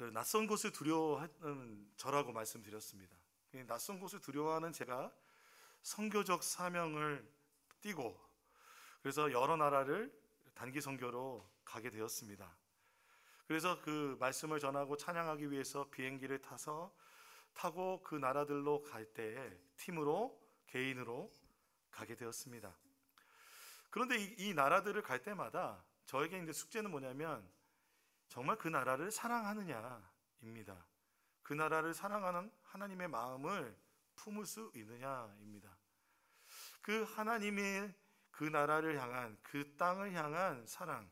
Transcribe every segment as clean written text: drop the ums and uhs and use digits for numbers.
그 낯선 곳을 두려워하는 저라고 말씀드렸습니다. 낯선 곳을 두려워하는 제가 선교적 사명을 띠고 그래서 여러 나라를 단기 선교로 가게 되었습니다. 그래서 그 말씀을 전하고 찬양하기 위해서 비행기를 타고 그 나라들로 갈 때에 팀으로 개인으로 가게 되었습니다. 그런데 이 나라들을 갈 때마다 저에게 이제 숙제는 뭐냐면 정말 그 나라를 사랑하느냐입니다. 그 나라를 사랑하는 하나님의 마음을 품을 수 있느냐입니다. 그 하나님의 그 나라를 향한, 그 땅을 향한 사랑,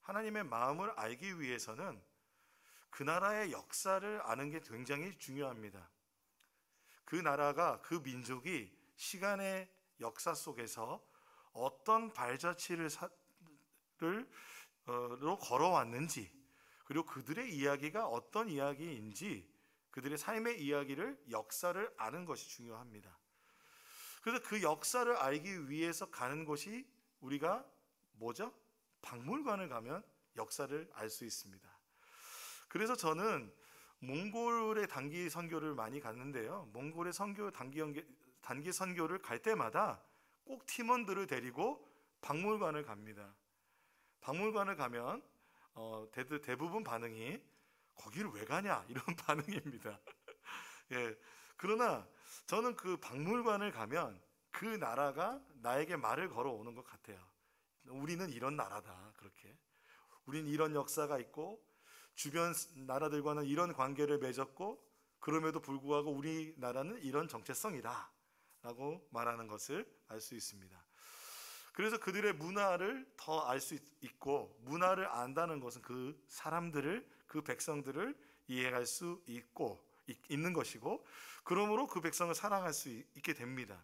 하나님의 마음을 알기 위해서는 그 나라의 역사를 아는 게 굉장히 중요합니다. 그 나라가, 그 민족이 시간의 역사 속에서 어떤 발자취를 로 걸어왔는지, 그리고 그들의 이야기가 어떤 이야기인지, 그들의 삶의 이야기를, 역사를 아는 것이 중요합니다. 그래서 그 역사를 알기 위해서 가는 곳이 우리가 뭐죠? 박물관을 가면 역사를 알 수 있습니다. 그래서 저는 몽골의 단기 선교를 많이 갔는데요. 몽골의 단기 선교를 갈 때마다 꼭 팀원들을 데리고 박물관을 갑니다. 박물관을 가면 대부분 반응이 거기를 왜 가냐 이런 반응입니다. 예, 그러나 저는 그 박물관을 가면 그 나라가 나에게 말을 걸어오는 것 같아요. 우리는 이런 나라다. 그렇게 우리는 이런 역사가 있고 주변 나라들과는 이런 관계를 맺었고 그럼에도 불구하고 우리나라는 이런 정체성이다 라고 말하는 것을 알 수 있습니다. 그래서 그들의 문화를 더 알 수 있고, 문화를 안다는 것은 그 사람들을, 그 백성들을 이해할 수 있는 것이고, 그러므로 그 백성을 사랑할 수 있게 됩니다.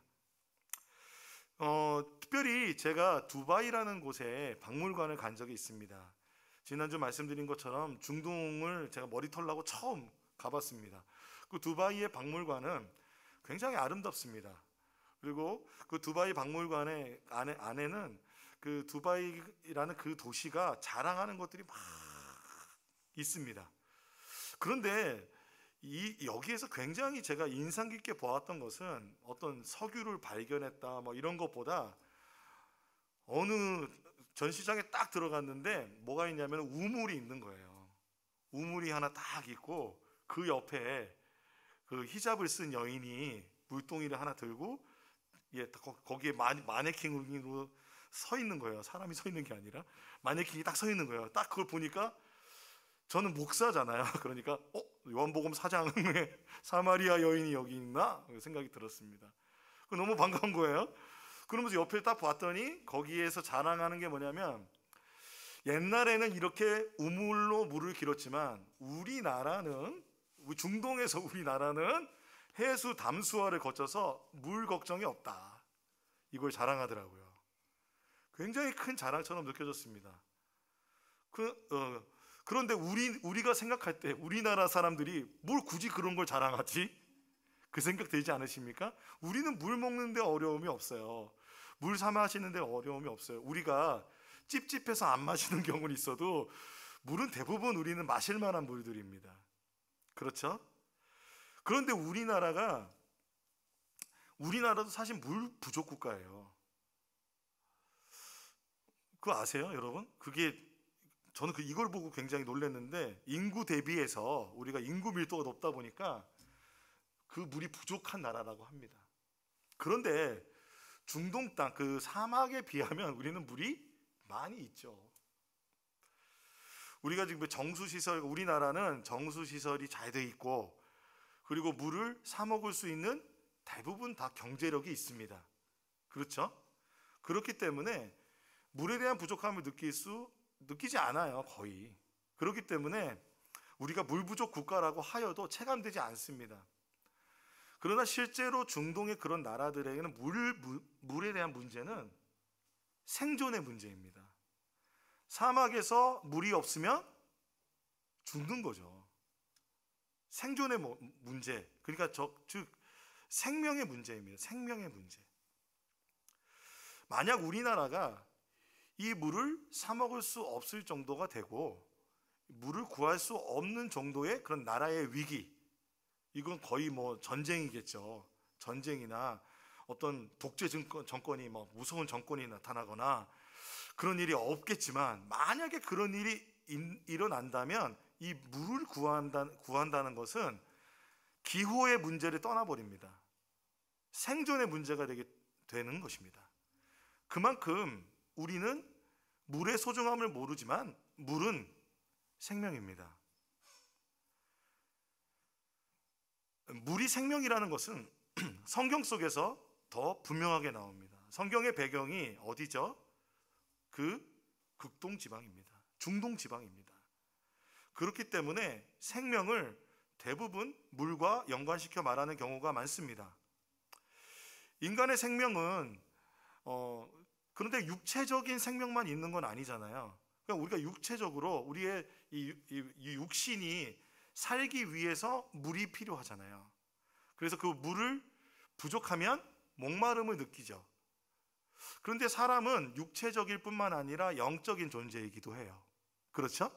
특별히 제가 두바이라는 곳에 박물관을 간 적이 있습니다. 지난주 말씀드린 것처럼 중동을 제가 머리털 나고 처음 가봤습니다. 그 두바이의 박물관은 굉장히 아름답습니다. 그리고 그 두바이 박물관의 안에는 그 두바이라는 그 도시가 자랑하는 것들이 막 있습니다. 그런데 여기에서 굉장히 제가 인상 깊게 보았던 것은 어떤 석유를 발견했다 뭐 이런 것보다 어느 전시장에 딱 들어갔는데 뭐가 있냐면 우물이 있는 거예요. 우물이 하나 딱 있고 그 옆에 그 히잡을 쓴 여인이 물동이를 하나 들고 거기에 마네킹으로 서 있는 거예요. 사람이 서 있는 게 아니라 마네킹이 딱 서 있는 거예요. 딱 그걸 보니까 저는 목사잖아요. 그러니까 요한복음 4장에 사마리아 여인이 여기 있나 생각이 들었습니다. 너무 반가운 거예요. 그러면서 옆에 딱 봤더니 거기에서 자랑하는 게 뭐냐면 옛날에는 이렇게 우물로 물을 길었지만 중동에서 우리나라는 해수 담수화를 거쳐서 물 걱정이 없다. 이걸 자랑하더라고요. 굉장히 큰 자랑처럼 느껴졌습니다. 그런데 우리가 생각할 때 우리나라 사람들이 뭘 굳이 그런 걸 자랑하지? 그 생각 들지 않으십니까? 우리는 물 먹는데 어려움이 없어요. 물 사 마시는데 어려움이 없어요. 우리가 찝찝해서 안 마시는 경우는 있어도 물은 대부분 우리는 마실 만한 물들입니다. 그렇죠? 그런데 우리나라도 사실 물 부족 국가예요. 그거 아세요, 여러분? 저는 이걸 보고 굉장히 놀랐는데 인구 대비해서 우리가 인구 밀도가 높다 보니까 그 물이 부족한 나라라고 합니다. 그런데 중동 땅, 그 사막에 비하면 우리는 물이 많이 있죠. 우리가 지금 우리나라는 정수시설이 잘 돼 있고 그리고 물을 사 먹을 수 있는 대부분 다 경제력이 있습니다. 그렇죠? 그렇기 때문에 물에 대한 부족함을 느끼지 않아요, 거의. 그렇기 때문에 우리가 물 부족 국가라고 하여도 체감되지 않습니다. 그러나 실제로 중동의 그런 나라들에게는 물에 대한 문제는 생존의 문제입니다. 사막에서 물이 없으면 죽는 거죠. 생존의 문제, 그러니까 즉 생명의 문제입니다. 생명의 문제. 만약 우리나라가 이 물을 사 먹을 수 없을 정도가 되고 물을 구할 수 없는 정도의 그런 나라의 위기, 이건 거의 뭐 전쟁이겠죠. 전쟁이나 어떤 독재 정권이 뭐 무서운 정권이 나타나거나 그런 일이 없겠지만, 만약에 그런 일이 일어난다면 이 물을 구한다는 것은 기호의 문제를 떠나버립니다. 생존의 문제가 되는 것입니다. 그만큼 우리는 물의 소중함을 모르지만 물은 생명입니다. 물이 생명이라는 것은 성경 속에서 더 분명하게 나옵니다. 성경의 배경이 어디죠? 그 극동 지방입니다. 중동 지방입니다. 그렇기 때문에 생명을 대부분 물과 연관시켜 말하는 경우가 많습니다. 인간의 생명은 그런데 육체적인 생명만 있는 건 아니잖아요. 그러니까 우리가 육체적으로 우리의 이 육신이 살기 위해서 물이 필요하잖아요. 그래서 그 물을 부족하면 목마름을 느끼죠. 그런데 사람은 육체적일 뿐만 아니라 영적인 존재이기도 해요. 그렇죠?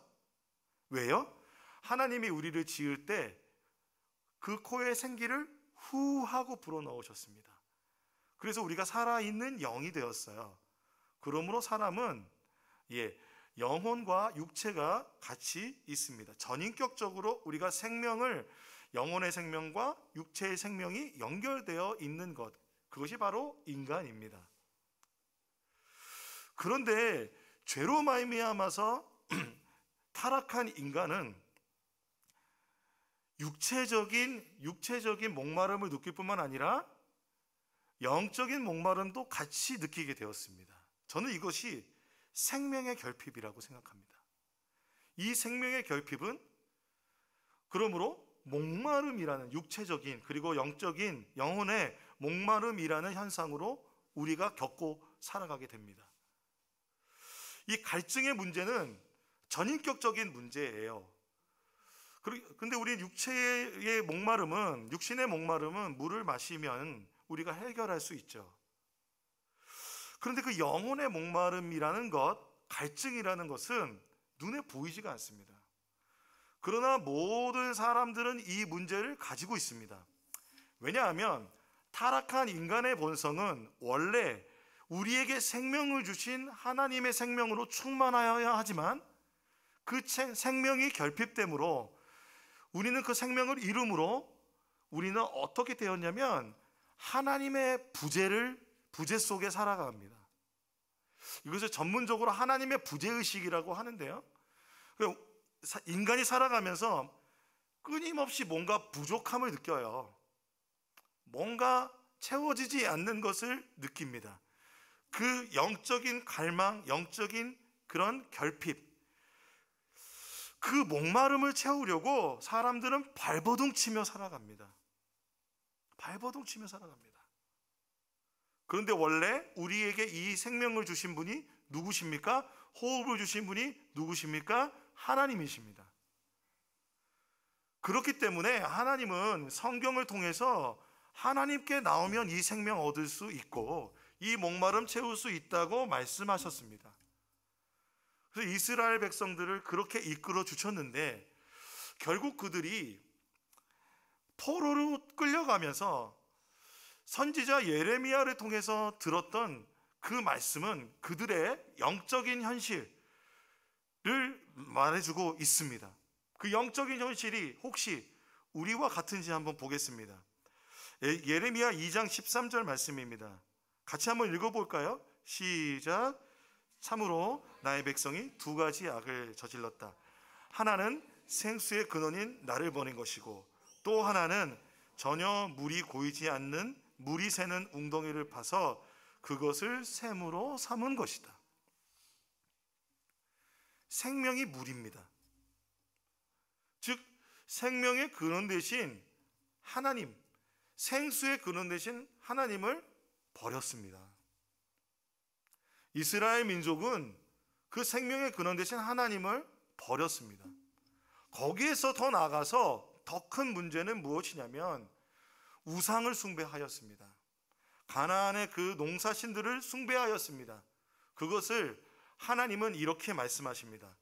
왜요? 하나님이 우리를 지을 때 그 코에 생기를 후 하고 불어넣으셨습니다. 그래서 우리가 살아있는 영이 되었어요. 그러므로 사람은 영혼과 육체가 같이 있습니다. 전인격적으로 우리가 생명을, 영혼의 생명과 육체의 생명이 연결되어 있는 것, 그것이 바로 인간입니다. 그런데 죄로 말미암아서 타락한 인간은 육체적인 목마름을 느낄 뿐만 아니라 영적인 목마름도 같이 느끼게 되었습니다. 저는 이것이 생명의 결핍이라고 생각합니다. 이 생명의 결핍은 그러므로 목마름이라는 육체적인 그리고 영적인 영혼의 목마름이라는 현상으로 우리가 겪고 살아가게 됩니다. 이 갈증의 문제는 전인격적인 문제예요. 근데 우리 육신의 목마름은 물을 마시면 우리가 해결할 수 있죠. 그런데 그 영혼의 목마름이라는 것, 갈증이라는 것은 눈에 보이지가 않습니다. 그러나 모든 사람들은 이 문제를 가지고 있습니다. 왜냐하면 타락한 인간의 본성은 원래 우리에게 생명을 주신 하나님의 생명으로 충만하여야 하지만 그 생명이 결핍됨으로 우리는 그 생명을 잃음으로 우리는 어떻게 되었냐면 하나님의 부재 속에 살아갑니다. 이것을 전문적으로 하나님의 부재의식이라고 하는데요, 인간이 살아가면서 끊임없이 뭔가 부족함을 느껴요. 뭔가 채워지지 않는 것을 느낍니다. 그 영적인 갈망, 영적인 그런 결핍, 그 목마름을 채우려고 사람들은 발버둥 치며 살아갑니다. 그런데 원래 우리에게 이 생명을 주신 분이 누구십니까? 호흡을 주신 분이 누구십니까? 하나님이십니다. 그렇기 때문에 하나님은 성경을 통해서 하나님께 나오면 이 생명 얻을 수 있고 이 목마름 채울 수 있다고 말씀하셨습니다. 그래서 이스라엘 백성들을 그렇게 이끌어 주셨는데 결국 그들이 포로로 끌려가면서 선지자 예레미야를 통해서 들었던 그 말씀은 그들의 영적인 현실을 말해주고 있습니다. 그 영적인 현실이 혹시 우리와 같은지 한번 보겠습니다. 예레미야 2장 13절 말씀입니다. 같이 한번 읽어볼까요? 시작. 참으로 나의 백성이 두 가지 악을 저질렀다. 하나는 생수의 근원인 나를 버린 것이고 또 하나는 전혀 물이 고이지 않는 물이 새는 웅덩이를 파서 그것을 샘으로 삼은 것이다. 생명이 물입니다. 즉 생명의 근원 대신 하나님, 생수의 근원 대신 하나님을 버렸습니다. 이스라엘 민족은 그 생명의 근원 대신 하나님을 버렸습니다. 거기에서 더 나아가서 더 큰 문제는 무엇이냐면 우상을 숭배하였습니다. 가나안의 그 농사신들을 숭배하였습니다. 그것을 하나님은 이렇게 말씀하십니다.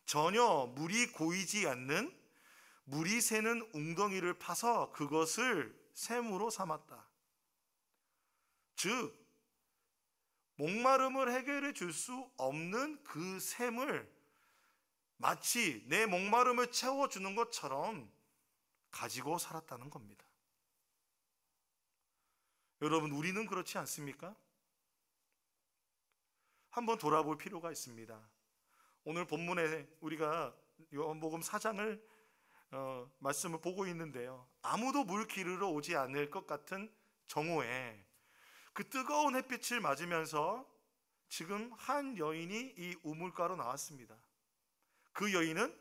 전혀 물이 고이지 않는 물이 새는 웅덩이를 파서 그것을 샘으로 삼았다. 즉 목마름을 해결해 줄 수 없는 그 샘을 마치 내 목마름을 채워주는 것처럼 가지고 살았다는 겁니다. 여러분, 우리는 그렇지 않습니까? 한번 돌아볼 필요가 있습니다. 오늘 본문에 우리가 요한복음 4장을 말씀을 보고 있는데요, 아무도 물 기르러 오지 않을 것 같은 정오에 그 뜨거운 햇빛을 맞으면서 지금 한 여인이 이 우물가로 나왔습니다. 그 여인은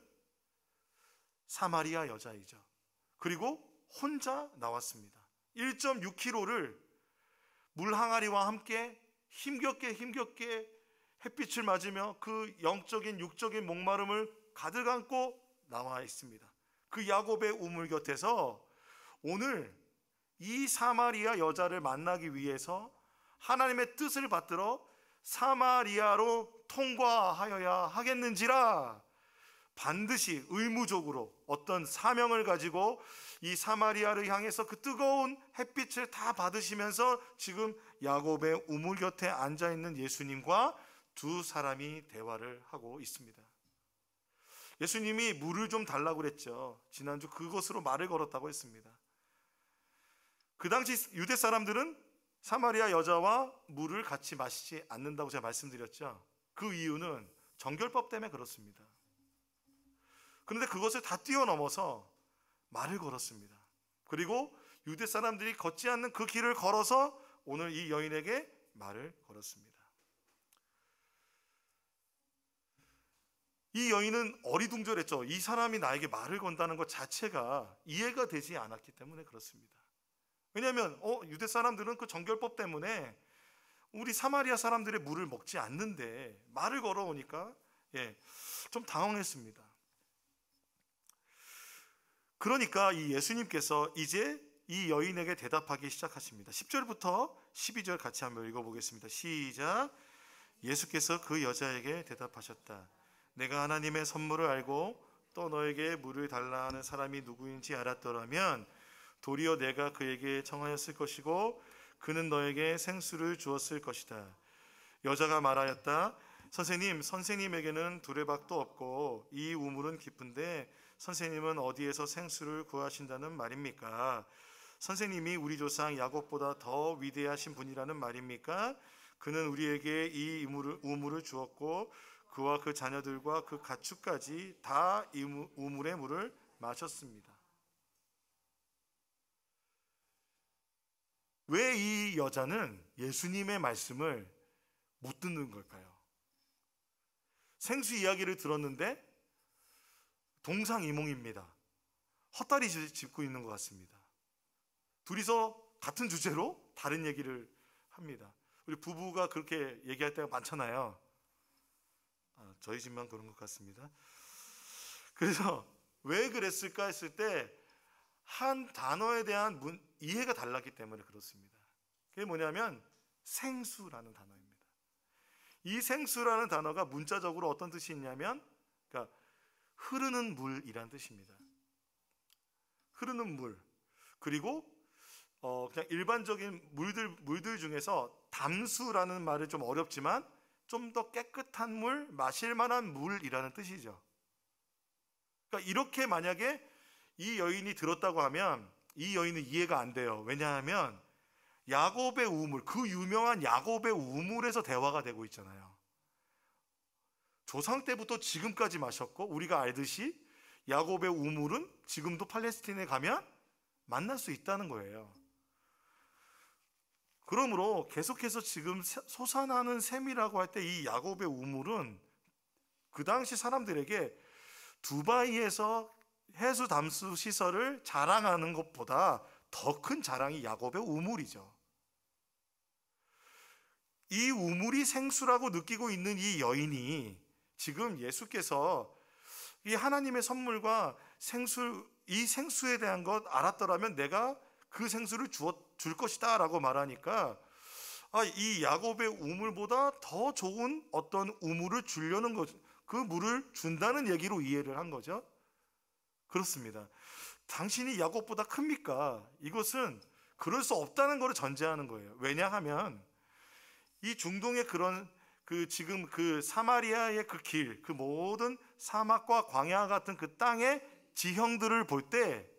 사마리아 여자이죠. 그리고 혼자 나왔습니다. 1.6km를 물 항아리와 함께 힘겹게 햇빛을 맞으며 그 영적인 육적인 목마름을 가득 안고 나와 있습니다. 그 야곱의 우물 곁에서 오늘 이 사마리아 여자를 만나기 위해서 하나님의 뜻을 받들어 사마리아로 통과하여야 하겠는지라 반드시 의무적으로 어떤 사명을 가지고 이 사마리아를 향해서 그 뜨거운 햇빛을 다 받으시면서 지금 야곱의 우물 곁에 앉아있는 예수님과 두 사람이 대화를 하고 있습니다. 예수님이 물을 좀 달라고 그랬죠. 지난주 그것으로 말을 걸었다고 했습니다. 그 당시 유대 사람들은 사마리아 여자와 물을 같이 마시지 않는다고 제가 말씀드렸죠. 그 이유는 정결법 때문에 그렇습니다. 그런데 그것을 다 뛰어넘어서 말을 걸었습니다. 그리고 유대 사람들이 걷지 않는 그 길을 걸어서 오늘 이 여인에게 말을 걸었습니다. 이 여인은 어리둥절했죠. 이 사람이 나에게 말을 건다는 것 자체가 이해가 되지 않았기 때문에 그렇습니다. 왜냐하면 유대 사람들은 그 정결법 때문에 우리 사마리아 사람들의 물을 먹지 않는데 말을 걸어오니까 좀 당황했습니다. 그러니까 이 예수님께서 이제 이 여인에게 대답하기 시작하십니다. 10절부터 12절 같이 한번 읽어보겠습니다. 시작. 예수께서 그 여자에게 대답하셨다. 내가 하나님의 선물을 알고 또 너에게 물을 달라 하는 사람이 누구인지 알았더라면 도리어 내가 그에게 청하였을 것이고 그는 너에게 생수를 주었을 것이다. 여자가 말하였다. 선생님에게는 두레박도 없고 이 우물은 깊은데 선생님은 어디에서 생수를 구하신다는 말입니까? 선생님이 우리 조상 야곱보다 더 위대하신 분이라는 말입니까? 그는 우리에게 이 우물을 주었고 그와 그 자녀들과 그 가축까지 다 이 우물의 물을 마셨습니다. 왜 이 여자는 예수님의 말씀을 못 듣는 걸까요? 생수 이야기를 들었는데 동상이몽입니다. 헛다리 짚고 있는 것 같습니다. 둘이서 같은 주제로 다른 얘기를 합니다. 우리 부부가 그렇게 얘기할 때가 많잖아요. 저희 집만 그런 것 같습니다. 그래서 왜 그랬을까 했을 때 한 단어에 대한 이해가 달랐기 때문에 그렇습니다. 그게 뭐냐면 생수라는 단어입니다. 이 생수라는 단어가 문자적으로 어떤 뜻이 있냐면 그러니까 흐르는 물이라는 뜻입니다. 흐르는 물. 그리고 그냥 일반적인 물들 중에서 담수라는 말이 좀 어렵지만 좀 더 깨끗한 물, 마실 만한 물이라는 뜻이죠. 그러니까 이렇게 만약에 이 여인이 들었다고 하면 이 여인은 이해가 안 돼요. 왜냐하면 야곱의 우물, 그 유명한 야곱의 우물에서 대화가 되고 있잖아요. 조상 때부터 지금까지 마셨고 우리가 알듯이 야곱의 우물은 지금도 팔레스틴에 가면 만날 수 있다는 거예요. 그러므로 계속해서 지금 솟아나는 샘이라고 할 때 이 야곱의 우물은 그 당시 사람들에게 두바이에서 해수 담수 시설을 자랑하는 것보다 더 큰 자랑이 야곱의 우물이죠. 이 우물이 생수라고 느끼고 있는 이 여인이 지금 예수께서 이 하나님의 선물과 이 생수에 대한 것 알았더라면 내가 그 생수를 줄 것이다 라고 말하니까 이 야곱의 우물보다 더 좋은 어떤 우물을 주려는 그 물을 준다는 얘기로 이해를 한 거죠. 그렇습니다. 당신이 야곱보다 큽니까? 이것은 그럴 수 없다는 것을 전제하는 거예요. 왜냐하면 이 중동의 그런 지금 그 사마리아의 그 길, 그 모든 사막과 광야 같은 그 땅의 지형들을 볼 때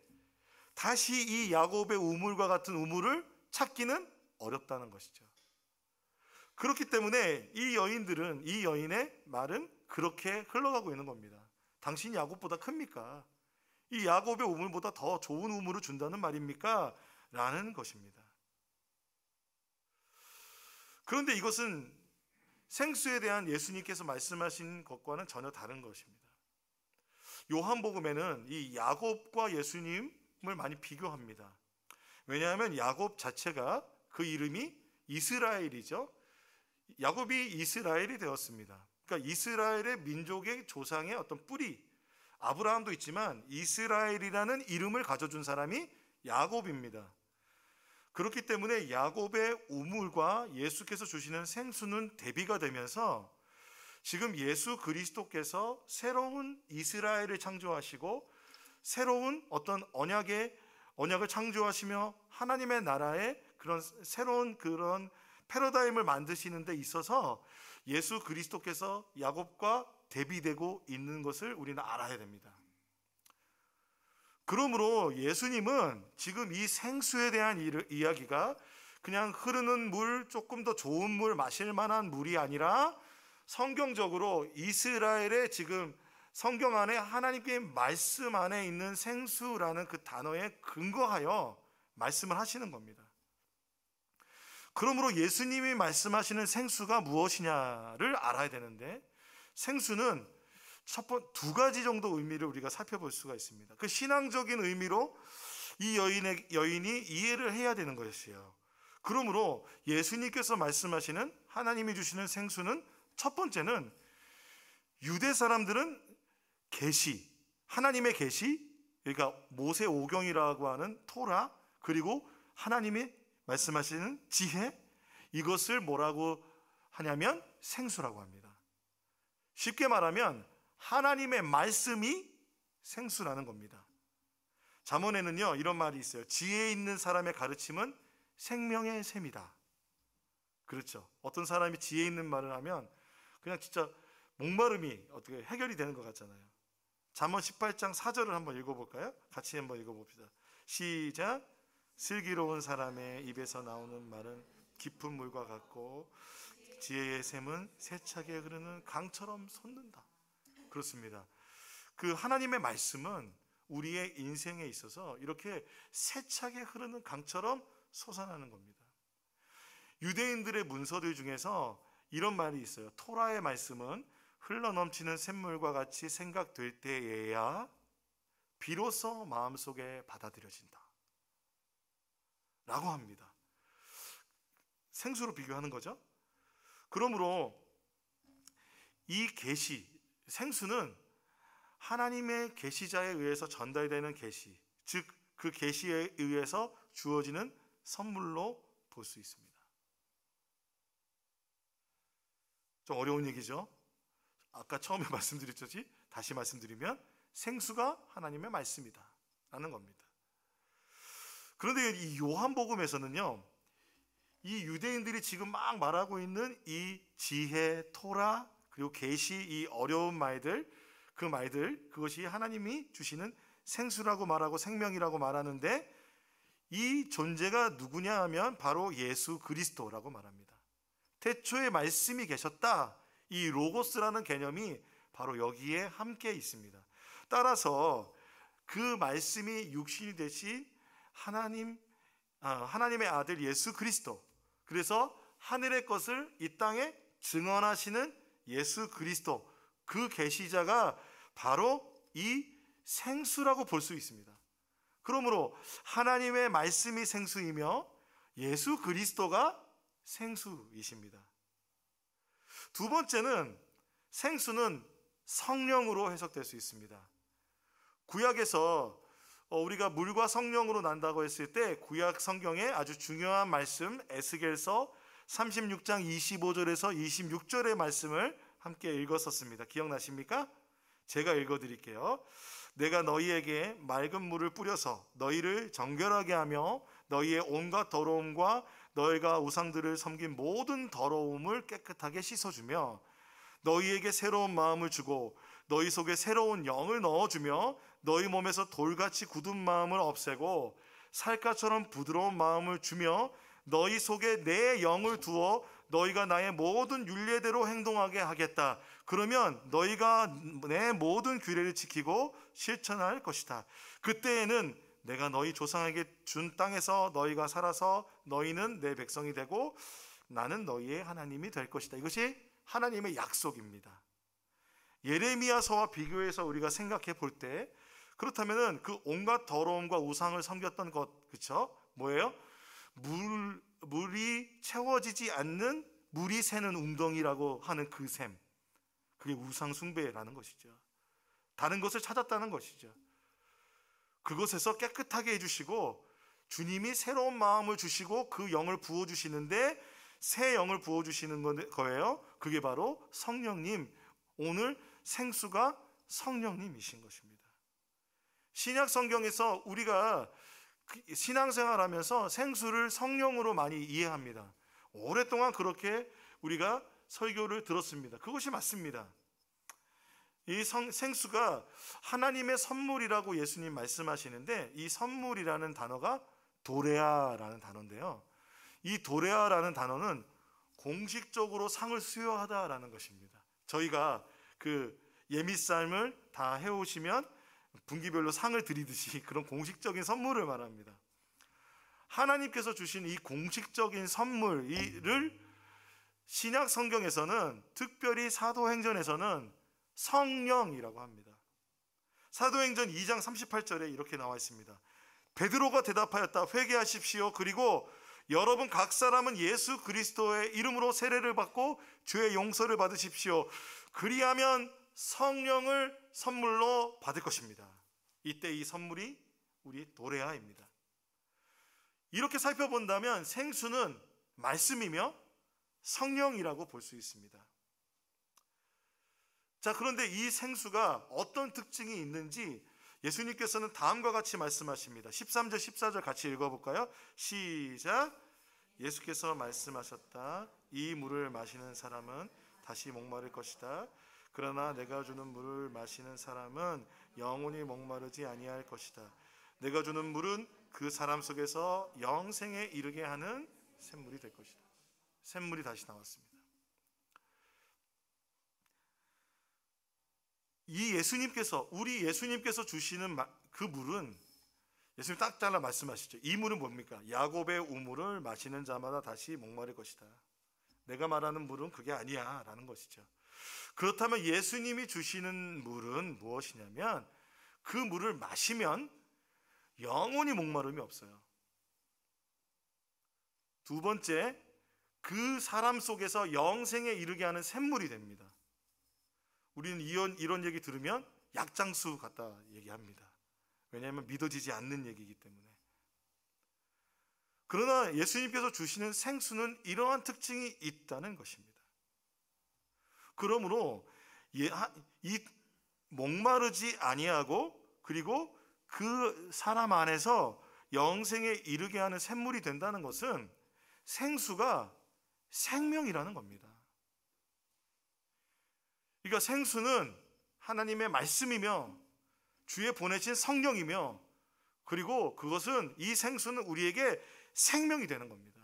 다시 이 야곱의 우물과 같은 우물을 찾기는 어렵다는 것이죠. 그렇기 때문에 이 여인의 말은 그렇게 흘러가고 있는 겁니다. 당신이 야곱보다 큽니까? 이 야곱의 우물보다 더 좋은 우물을 준다는 말입니까? 라는 것입니다. 그런데 이것은 생수에 대한 예수님께서 말씀하신 것과는 전혀 다른 것입니다. 요한복음에는 이 야곱과 예수님을 많이 비교합니다. 왜냐하면 야곱 자체가 그 이름이 이스라엘이죠. 야곱이 이스라엘이 되었습니다. 그러니까 이스라엘의 민족의 조상의 어떤 뿌리, 아브라함도 있지만 이스라엘이라는 이름을 가져준 사람이 야곱입니다. 그렇기 때문에 야곱의 우물과 예수께서 주시는 생수는 대비가 되면서 지금 예수 그리스도께서 새로운 이스라엘을 창조하시고 새로운 어떤 언약을 창조하시며 하나님의 나라의 그런 새로운 그런 패러다임을 만드시는 데 있어서 예수 그리스도께서 야곱과 대비되고 있는 것을 우리는 알아야 됩니다. 그러므로 예수님은 지금 이 생수에 대한 이야기가 그냥 흐르는 물, 조금 더 좋은 물, 마실 만한 물이 아니라 성경적으로 이스라엘의 지금 성경 안에 하나님께 말씀 안에 있는 생수라는 그 단어에 근거하여 말씀을 하시는 겁니다. 그러므로 예수님이 말씀하시는 생수가 무엇이냐를 알아야 되는데, 생수는 두 가지 정도 의미를 우리가 살펴볼 수가 있습니다. 그 신앙적인 의미로 이 여인이 이해를 해야 되는 것이에요. 그러므로 예수님께서 말씀하시는 하나님이 주시는 생수는 첫 번째는 유대 사람들은 계시, 하나님의 계시, 그러니까 모세오경이라고 하는 토라, 그리고 하나님이 말씀하시는 지혜, 이것을 뭐라고 하냐면 생수라고 합니다. 쉽게 말하면 하나님의 말씀이 생수라는 겁니다. 잠언에는요 이런 말이 있어요. 지혜 있는 사람의 가르침은 생명의 샘이다. 그렇죠. 어떤 사람이 지혜 있는 말을 하면 그냥 진짜 목마름이 어떻게 해결이 되는 것 같잖아요. 잠언 18장 4절을 한번 읽어볼까요? 같이 한번 읽어봅시다. 시작. 슬기로운 사람의 입에서 나오는 말은 깊은 물과 같고 지혜의 샘은 세차게 흐르는 강처럼 솟는다. 그렇습니다. 그 하나님의 말씀은 우리의 인생에 있어서 이렇게 세차게 흐르는 강처럼 솟아나는 겁니다. 유대인들의 문서들 중에서 이런 말이 있어요. 토라의 말씀은 흘러넘치는 샘물과 같이 생각될 때에야 비로소 마음속에 받아들여진다 라고 합니다. 생수로 비교하는 거죠. 그러므로 이 계시, 생수는 하나님의 계시자에 의해서 전달되는 계시, 즉 그 계시에 의해서 주어지는 선물로 볼 수 있습니다. 좀 어려운 얘기죠. 아까 처음에 말씀드렸듯이 다시 말씀드리면 생수가 하나님의 말씀이다 라는 겁니다. 그런데 이 요한복음에서는요, 이 유대인들이 지금 막 말하고 있는 이 지혜, 토라, 그리고 계시, 이 어려운 말들, 그것이 하나님이 주시는 생수라고 말하고 생명이라고 말하는데, 이 존재가 누구냐 하면 바로 예수 그리스도라고 말합니다. 태초에 말씀이 계셨다. 이 로고스라는 개념이 바로 여기에 함께 있습니다. 따라서 그 말씀이 육신이 되신 하나님의 아들 예수 그리스도, 그래서 하늘의 것을 이 땅에 증언하시는 예수 그리스도, 그 계시자가 바로 이 생수라고 볼 수 있습니다. 그러므로 하나님의 말씀이 생수이며 예수 그리스도가 생수이십니다. 두 번째는 생수는 성령으로 해석될 수 있습니다. 구약에서 우리가 물과 성령으로 난다고 했을 때 구약 성경에 아주 중요한 말씀, 에스겔서 36장 25절에서 26절의 말씀을 함께 읽었었습니다. 기억나십니까? 제가 읽어드릴게요. 내가 너희에게 맑은 물을 뿌려서 너희를 정결하게 하며 너희의 온갖 더러움과 너희가 우상들을 섬긴 모든 더러움을 깨끗하게 씻어주며 너희에게 새로운 마음을 주고 너희 속에 새로운 영을 넣어주며 너희 몸에서 돌같이 굳은 마음을 없애고 살갗처럼 부드러운 마음을 주며 너희 속에 내 영을 두어 너희가 나의 모든 율례대로 행동하게 하겠다. 그러면 너희가 내 모든 규례를 지키고 실천할 것이다. 그때에는 내가 너희 조상에게 준 땅에서 너희가 살아서 너희는 내 백성이 되고 나는 너희의 하나님이 될 것이다. 이것이 하나님의 약속입니다. 예레미야서와 비교해서 우리가 생각해 볼 때 그렇다면은 그 온갖 더러움과 우상을 섬겼던 것, 그렇죠? 뭐예요? 물이 채워지지 않는 물이 새는 웅덩이라고 하는 그 셈, 그게 우상 숭배라는 것이죠. 다른 것을 찾았다는 것이죠. 그곳에서 깨끗하게 해주시고 주님이 새로운 마음을 주시고 그 영을 부어주시는데 새 영을 부어주시는 거예요. 그게 바로 성령님, 오늘 생수가 성령님이신 것입니다. 신약 성경에서 우리가 신앙생활하면서 생수를 성령으로 많이 이해합니다. 오랫동안 그렇게 우리가 설교를 들었습니다. 그것이 맞습니다. 이 생수가 하나님의 선물이라고 예수님 말씀하시는데 이 선물이라는 단어가 도레아라는 단어인데요. 이 도레아라는 단어는 공식적으로 상을 수여하다라는 것입니다. 저희가 그 예미삶을 다 해오시면 분기별로 상을 드리듯이 그런 공식적인 선물을 말합니다. 하나님께서 주신 이 공식적인 선물을 신약 성경에서는 특별히 사도행전에서는 성령이라고 합니다. 사도행전 2장 38절에 이렇게 나와 있습니다. 베드로가 대답하였다. 회개하십시오. 그리고 여러분 각 사람은 예수 그리스도의 이름으로 세례를 받고 죄의 용서를 받으십시오. 그리하면 성령을 선물로 받을 것입니다. 이때 이 선물이 우리 도레아입니다. 이렇게 살펴본다면 생수는 말씀이며 성령이라고 볼 수 있습니다. 자, 그런데 이 생수가 어떤 특징이 있는지 예수님께서는 다음과 같이 말씀하십니다. 13절 14절 같이 읽어볼까요? 시작. 예수께서 말씀하셨다. 이 물을 마시는 사람은 다시 목마를 것이다. 그러나 내가 주는 물을 마시는 사람은 영원히 목마르지 아니할 것이다. 내가 주는 물은 그 사람 속에서 영생에 이르게 하는 샘물이 될 것이다. 샘물이 다시 나왔습니다. 이 우리 예수님께서 주시는 그 물은 예수님 딱 잘라 말씀하시죠. 이 물은 뭡니까? 야곱의 우물을 마시는 자마다 다시 목마를 것이다. 내가 말하는 물은 그게 아니야 라는 것이죠. 그렇다면 예수님이 주시는 물은 무엇이냐면 그 물을 마시면 영원히 목마름이 없어요. 두 번째, 그 사람 속에서 영생에 이르게 하는 샘물이 됩니다. 우리는 이런 얘기 들으면 약장수 같다 얘기합니다. 왜냐하면 믿어지지 않는 얘기이기 때문에. 그러나 예수님께서 주시는 생수는 이러한 특징이 있다는 것입니다. 그러므로 이 목마르지 아니하고 그리고 그 사람 안에서 영생에 이르게 하는 샘물이 된다는 것은 생수가 생명이라는 겁니다. 그러니까 생수는 하나님의 말씀이며 주의 보내신 성령이며 그리고 그것은 이 생수는 우리에게 생명이 되는 겁니다.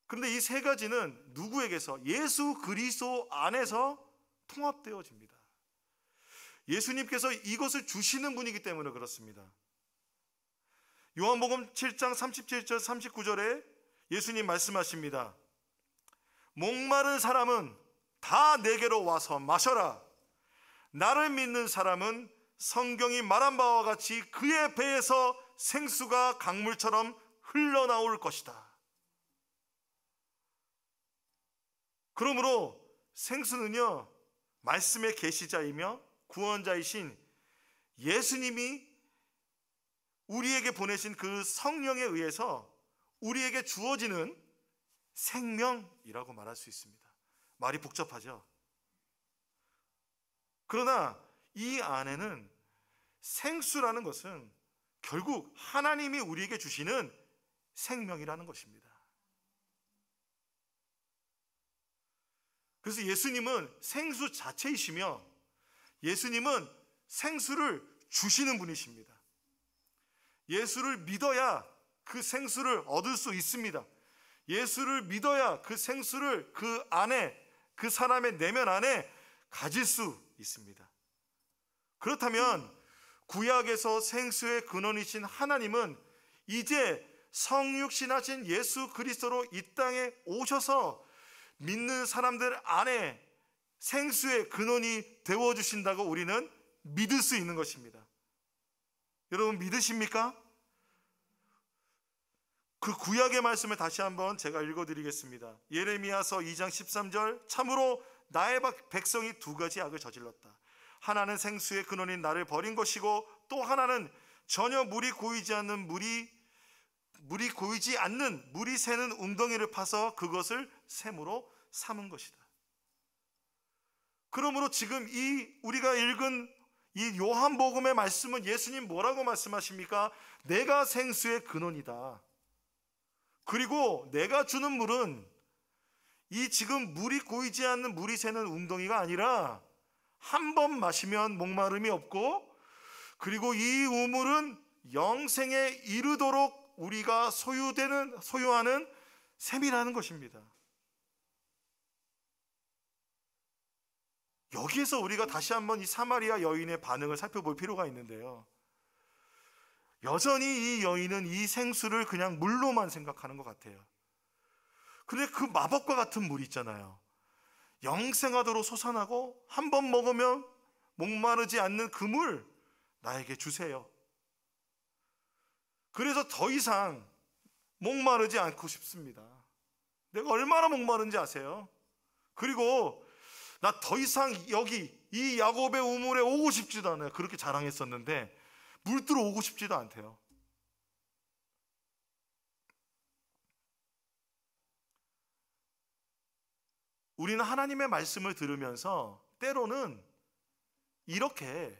그런데 이 세 가지는 누구에게서? 예수 그리스도 안에서 통합되어집니다. 예수님께서 이것을 주시는 분이기 때문에 그렇습니다. 요한복음 7장 37절 39절에 예수님 말씀하십니다. 목마른 사람은 다 내게로 와서 마셔라. 나를 믿는 사람은 성경이 말한 바와 같이 그의 배에서 생수가 강물처럼 흘러나올 것이다. 그러므로 생수는요, 말씀의 계시자이며 구원자이신 예수님이 우리에게 보내신 그 성령에 의해서 우리에게 주어지는 생명이라고 말할 수 있습니다. 말이 복잡하죠. 그러나 이 안에는 생수라는 것은 결국 하나님이 우리에게 주시는 생명이라는 것입니다. 그래서 예수님은 생수 자체이시며 예수님은 생수를 주시는 분이십니다. 예수를 믿어야 그 생수를 얻을 수 있습니다. 예수를 믿어야 그 생수를 그 안에, 그 사람의 내면 안에 가질 수 있습니다. 그렇다면 구약에서 생수의 근원이신 하나님은 이제 성육신하신 예수 그리스도로 이 땅에 오셔서 믿는 사람들 안에 생수의 근원이 되어주신다고 우리는 믿을 수 있는 것입니다. 여러분 믿으십니까? 그 구약의 말씀을 다시 한번 제가 읽어드리겠습니다. 예레미야서 2장 13절, 참으로 나의 백성이 두 가지 악을 저질렀다. 하나는 생수의 근원인 나를 버린 것이고 또 하나는 전혀 물이 고이지 않는 물이 새는 웅덩이를 파서 그것을 샘으로 삼은 것이다. 그러므로 지금 우리가 읽은 이 요한복음의 말씀은 예수님 뭐라고 말씀하십니까? 내가 생수의 근원이다. 그리고 내가 주는 물은 이 지금 물이 고이지 않는 물이 새는 웅덩이가 아니라 한 번 마시면 목마름이 없고, 그리고 이 우물은 영생에 이르도록 우리가 소유하는 샘이라는 것입니다. 여기에서 우리가 다시 한번 이 사마리아 여인의 반응을 살펴볼 필요가 있는데요, 여전히 이 여인은 이 생수를 그냥 물로만 생각하는 것 같아요. 근데 그 마법과 같은 물 있잖아요. 영생하도록 솟아나고 한 번 먹으면 목마르지 않는 그 물 나에게 주세요. 그래서 더 이상 목마르지 않고 싶습니다. 내가 얼마나 목마른지 아세요? 그리고 나 더 이상 여기 이 야곱의 우물에 오고 싶지도 않아요. 그렇게 자랑했었는데 물들어 오고 싶지도 않대요. 우리는 하나님의 말씀을 들으면서 때로는 이렇게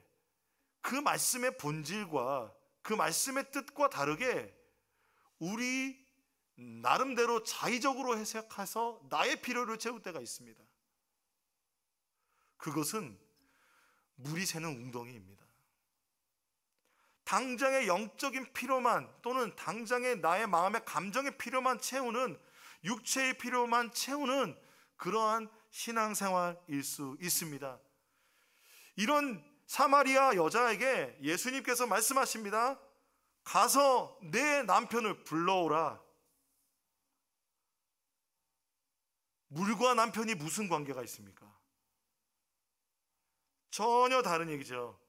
그 말씀의 본질과 그 말씀의 뜻과 다르게 우리 나름대로 자의적으로 해석해서 나의 필요를 채울 때가 있습니다. 그것은 물이 새는 웅덩이입니다. 당장의 영적인 필요만, 또는 당장의 나의 마음의 감정의 필요만 채우는, 육체의 필요만 채우는 그러한 신앙생활일 수 있습니다. 이런 사마리아 여자에게 예수님께서 말씀하십니다. 가서 내 남편을 불러오라. 물과 남편이 무슨 관계가 있습니까? 전혀 다른 얘기죠.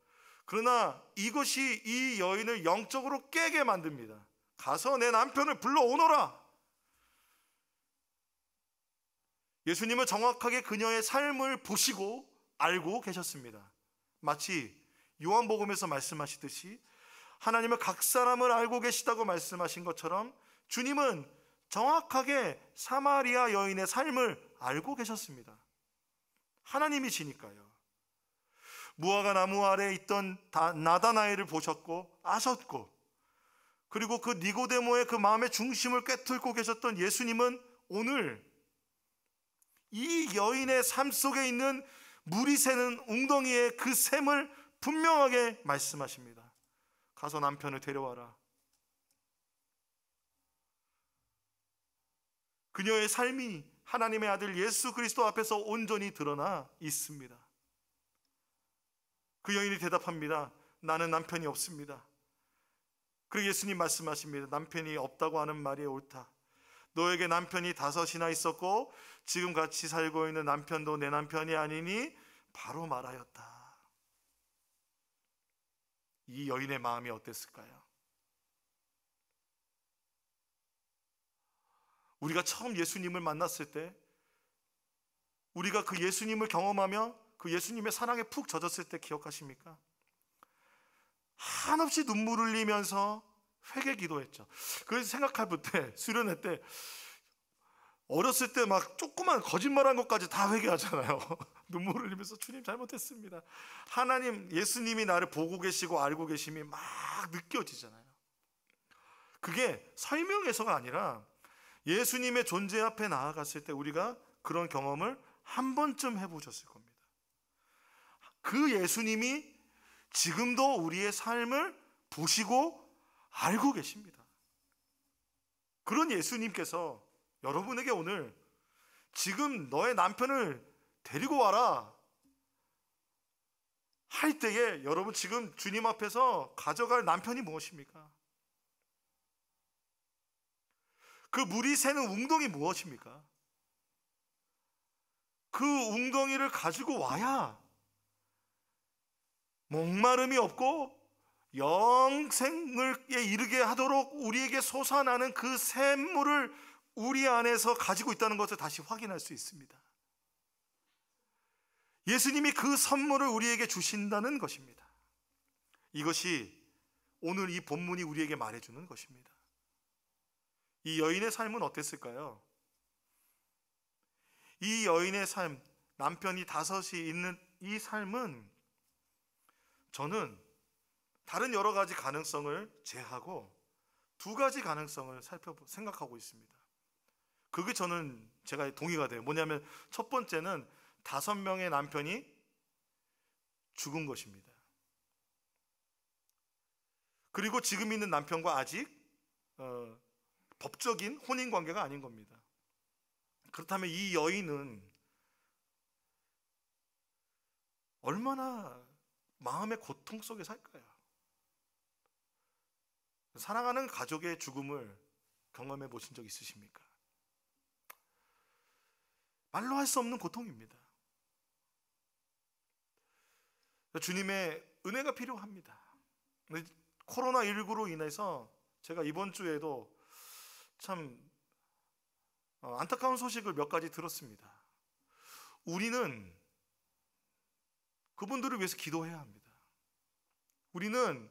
그러나 이것이 이 여인을 영적으로 깨게 만듭니다. 가서 내 남편을 불러오너라. 예수님은 정확하게 그녀의 삶을 보시고 알고 계셨습니다. 마치 요한복음에서 말씀하시듯이 하나님은 각 사람을 알고 계시다고 말씀하신 것처럼 주님은 정확하게 사마리아 여인의 삶을 알고 계셨습니다. 하나님이시니까요. 무화과 나무 아래에 있던 나다나엘을 보셨고 아셨고, 그리고 그 니고데모의 그 마음의 중심을 꿰뚫고 계셨던 예수님은 오늘 이 여인의 삶 속에 있는 물이 새는 웅덩이의 그 샘을 분명하게 말씀하십니다. 가서 남편을 데려와라. 그녀의 삶이 하나님의 아들 예수 그리스도 앞에서 온전히 드러나 있습니다. 그 여인이 대답합니다. 나는 남편이 없습니다. 그리고 예수님 말씀하십니다. 남편이 없다고 하는 말이 옳다. 너에게 남편이 5이나 있었고 지금 같이 살고 있는 남편도 내 남편이 아니니 바로 말하였다. 이 여인의 마음이 어땠을까요? 우리가 처음 예수님을 만났을 때, 우리가 그 예수님을 경험하며 그 예수님의 사랑에 푹 젖었을 때 기억하십니까? 한없이 눈물을 흘리면서 회개 기도했죠. 그래서 생각해 볼 때, 수련회 때 어렸을 때 막 조그만 거짓말한 것까지 다 회개하잖아요. 눈물을 흘리면서 주님 잘못했습니다. 하나님, 예수님이 나를 보고 계시고 알고 계심이 막 느껴지잖아요. 그게 설명해서가 아니라 예수님의 존재 앞에 나아갔을 때 우리가 그런 경험을 한 번쯤 해보셨을 겁니다. 그 예수님이 지금도 우리의 삶을 보시고 알고 계십니다. 그런 예수님께서 여러분에게 오늘 지금 너의 남편을 데리고 와라 할 때에 여러분 지금 주님 앞에서 가져갈 남편이 무엇입니까? 그 물이 새는 웅덩이 무엇입니까? 그 웅덩이를 가지고 와야 목마름이 없고 영생에 이르게 하도록 우리에게 솟아나는 그 샘물을 우리 안에서 가지고 있다는 것을 다시 확인할 수 있습니다. 예수님이 그 선물을 우리에게 주신다는 것입니다. 이것이 오늘 이 본문이 우리에게 말해주는 것입니다. 이 여인의 삶은 어땠을까요? 이 여인의 삶, 남편이 5이 있는 이 삶은 저는 다른 여러 가지 가능성을 제하고 2가지 가능성을 생각하고 있습니다. 그게 제가 동의가 돼요. 뭐냐면 첫 번째는 5명의 남편이 죽은 것입니다. 그리고 지금 있는 남편과 아직 법적인 혼인관계가 아닌 겁니다. 그렇다면 이 여인은 얼마나 마음의 고통 속에 살까요? 사랑하는 가족의 죽음을 경험해 보신 적 있으십니까? 말로 할 수 없는 고통입니다. 주님의 은혜가 필요합니다. 코로나19로 인해서 제가 이번 주에도 참 안타까운 소식을 몇 가지 들었습니다. 우리는 그분들을 위해서 기도해야 합니다. 우리는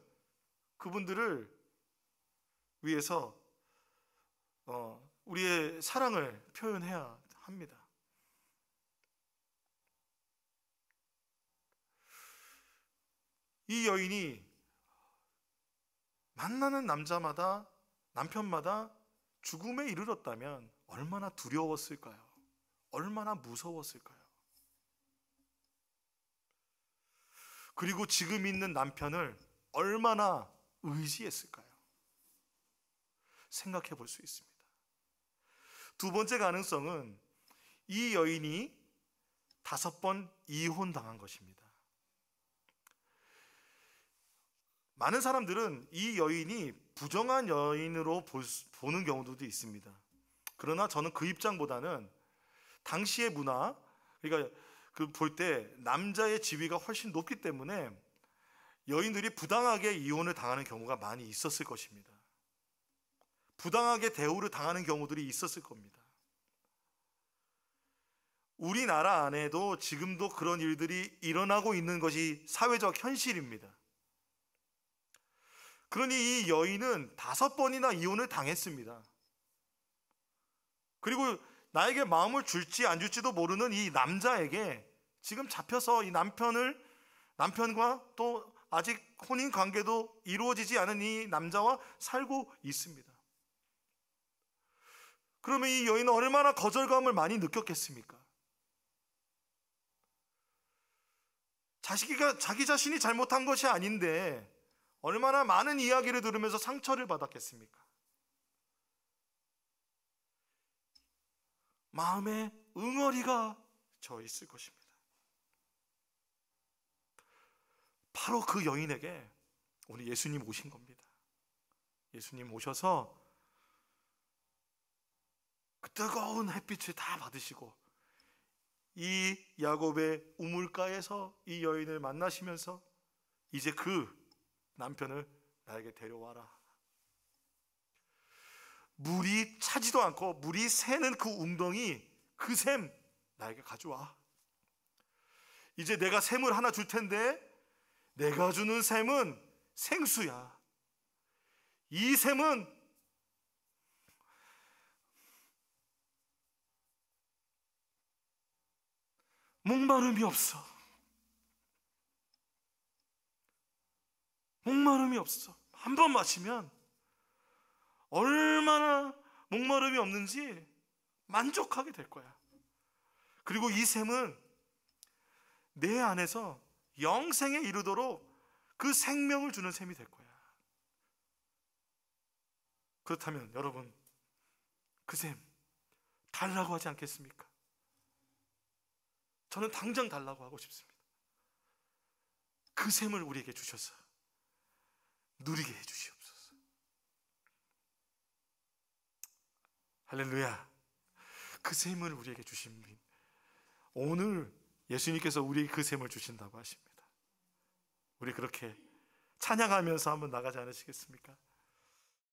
그분들을 위해서 우리의 사랑을 표현해야 합니다. 이 여인이 만나는 남편마다 죽음에 이르렀다면 얼마나 두려웠을까요? 얼마나 무서웠을까요? 그리고 지금 있는 남편을 얼마나 의지했을까요? 생각해 볼 수 있습니다. 2번째 가능성은 이 여인이 5번 이혼당한 것입니다. 많은 사람들은 이 여인이 부정한 여인으로 보는 경우도 있습니다. 그러나 저는 그 입장보다는 당시의 문화, 그러니까 볼 때 남자의 지위가 훨씬 높기 때문에 여인들이 부당하게 이혼을 당하는 경우가 많이 있었을 것입니다. 부당하게 대우를 당하는 경우들이 있었을 겁니다. 우리나라 안에도 지금도 그런 일들이 일어나고 있는 것이 사회적 현실입니다. 그러니 이 여인은 5번이나 이혼을 당했습니다. 그리고 나에게 마음을 줄지 안 줄지도 모르는 이 남자에게 지금 잡혀서 이 남편과 또 아직 혼인 관계도 이루어지지 않은 이 남자와 살고 있습니다. 그러면 이 여인은 얼마나 거절감을 많이 느꼈겠습니까? 자기 자신이 잘못한 것이 아닌데 얼마나 많은 이야기를 들으면서 상처를 받았겠습니까? 마음에 응어리가 져 있을 것입니다. 바로 그 여인에게 오늘 예수님 오신 겁니다. 예수님 오셔서 그 뜨거운 햇빛을 다 받으시고 이 야곱의 우물가에서 이 여인을 만나시면서 이제 그 남편을 나에게 데려와라. 물이 차지도 않고 물이 새는 그 웅덩이, 그 샘 나에게 가져와. 이제 내가 샘을 하나 줄 텐데 내가 주는 샘은 생수야. 이 샘은 목마름이 없어. 목마름이 없어. 한 번 마시면 얼마나 목마름이 없는지 만족하게 될 거야. 그리고 이 샘은 내 안에서 영생에 이르도록 그 생명을 주는 샘이 될 거야. 그렇다면 여러분, 그 샘 달라고 하지 않겠습니까? 저는 당장 달라고 하고 싶습니다. 그 샘을 우리에게 주셔서 누리게 해주시옵소서. 할렐루야. 그 샘을 우리에게 주신 분, 오늘 예수님께서 우리에게 그 샘을 주신다고 하십니다. 우리 그렇게 찬양하면서 한번 나가지 않으시겠습니까?